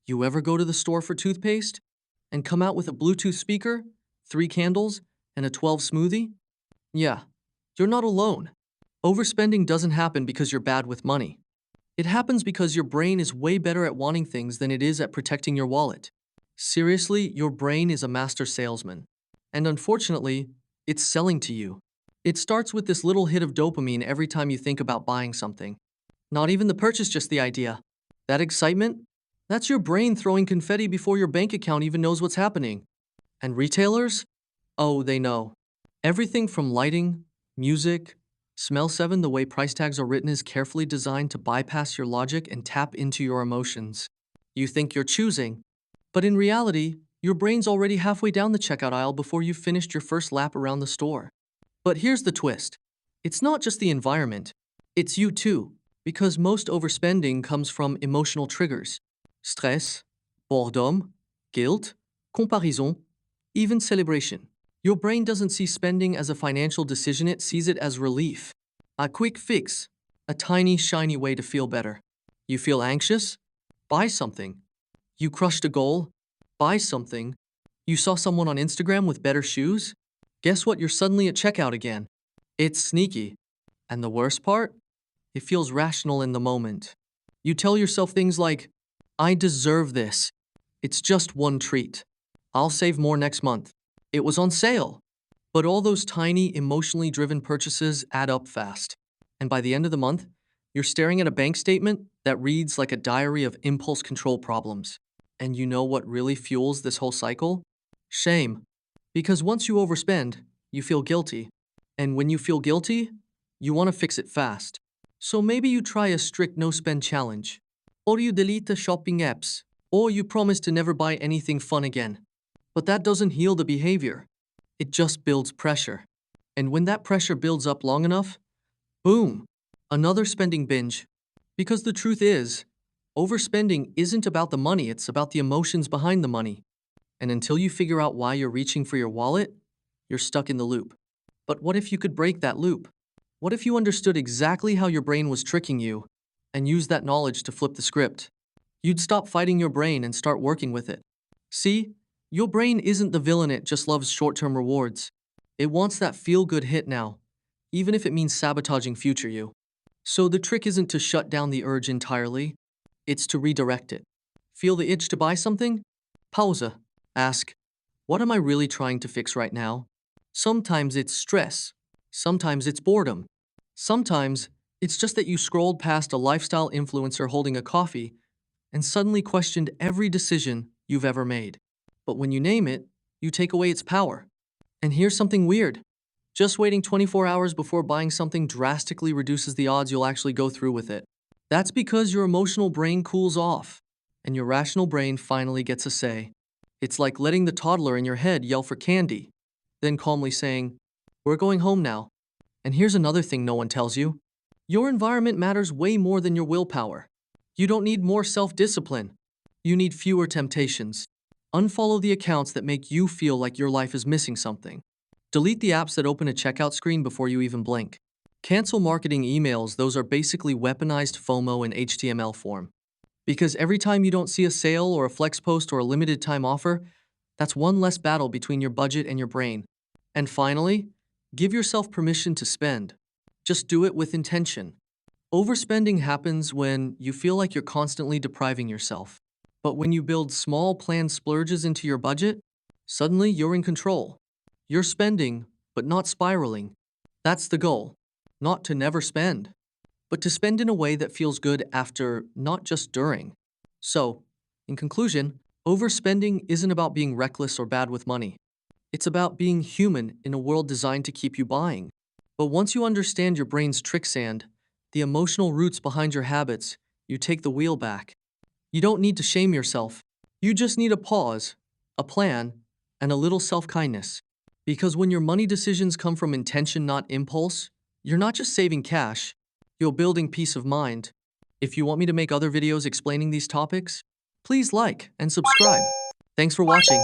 You ever go to the store for toothpaste and come out with a Bluetooth speaker, 3 candles, and a 12 smoothie? Yeah, you're not alone. Overspending doesn't happen because you're bad with money. It happens because your brain is way better at wanting things than it is at protecting your wallet. Seriously, your brain is a master salesman. And unfortunately, it's selling to you. It starts with this little hit of dopamine every time you think about buying something. Not even the purchase, just the idea. That excitement? That's your brain throwing confetti before your bank account even knows what's happening. And retailers? Oh, they know. Everything from lighting, music, Smell 7, the way price tags are written is carefully designed to bypass your logic and tap into your emotions. You think you're choosing, but in reality, your brain's already halfway down the checkout aisle before you've finished your first lap around the store. But here's the twist. It's not just the environment, it's you too, because most overspending comes from emotional triggers. Stress, boredom, guilt, comparaison, even celebration. Your brain doesn't see spending as a financial decision, it sees it as relief. A quick fix, a tiny, shiny way to feel better. You feel anxious? Buy something. You crushed a goal? Buy something. You saw someone on Instagram with better shoes? Guess what? You're suddenly at checkout again. It's sneaky. And the worst part? It feels rational in the moment. You tell yourself things like, I deserve this. It's just one treat. I'll save more next month. It was on sale. But all those tiny, emotionally driven purchases add up fast. And by the end of the month, you're staring at a bank statement that reads like a diary of impulse control problems. And you know what really fuels this whole cycle? Shame. Because once you overspend, you feel guilty. And when you feel guilty, you want to fix it fast. So maybe you try a strict no-spend challenge. Or you delete the shopping apps. Or you promise to never buy anything fun again. But that doesn't heal the behavior. It just builds pressure. And when that pressure builds up long enough, boom, another spending binge. Because the truth is, overspending isn't about the money, it's about the emotions behind the money. And until you figure out why you're reaching for your wallet, you're stuck in the loop. But what if you could break that loop? What if you understood exactly how your brain was tricking you and used that knowledge to flip the script? You'd stop fighting your brain and start working with it. See, your brain isn't the villain, it just loves short-term rewards. It wants that feel-good hit now, even if it means sabotaging future you. So the trick isn't to shut down the urge entirely, it's to redirect it. Feel the itch to buy something? Pause. Ask, what am I really trying to fix right now? Sometimes it's stress. Sometimes it's boredom. Sometimes it's just that you scrolled past a lifestyle influencer holding a coffee and suddenly questioned every decision you've ever made. But when you name it, you take away its power. And here's something weird. Just waiting 24 hours before buying something drastically reduces the odds you'll actually go through with it. That's because your emotional brain cools off, and your rational brain finally gets a say. It's like letting the toddler in your head yell for candy, then calmly saying, "We're going home now." And here's another thing no one tells you. Your environment matters way more than your willpower. You don't need more self-discipline. You need fewer temptations. Unfollow the accounts that make you feel like your life is missing something. Delete the apps that open a checkout screen before you even blink. Cancel marketing emails, those are basically weaponized FOMO in HTML form. Because every time you don't see a sale or a flex post or a limited time offer, that's one less battle between your budget and your brain. And finally, give yourself permission to spend. Just do it with intention. Overspending happens when you feel like you're constantly depriving yourself. But when you build small planned splurges into your budget, suddenly you're in control. You're spending, but not spiraling. That's the goal. Not to never spend, but to spend in a way that feels good after, not just during. So, in conclusion, overspending isn't about being reckless or bad with money. It's about being human in a world designed to keep you buying. But once you understand your brain's tricksand, the emotional roots behind your habits, you take the wheel back. You don't need to shame yourself. You just need a pause, a plan, and a little self-kindness. Because when your money decisions come from intention, not impulse, you're not just saving cash, you're building peace of mind. If you want me to make other videos explaining these topics, please like and subscribe. Thanks for watching.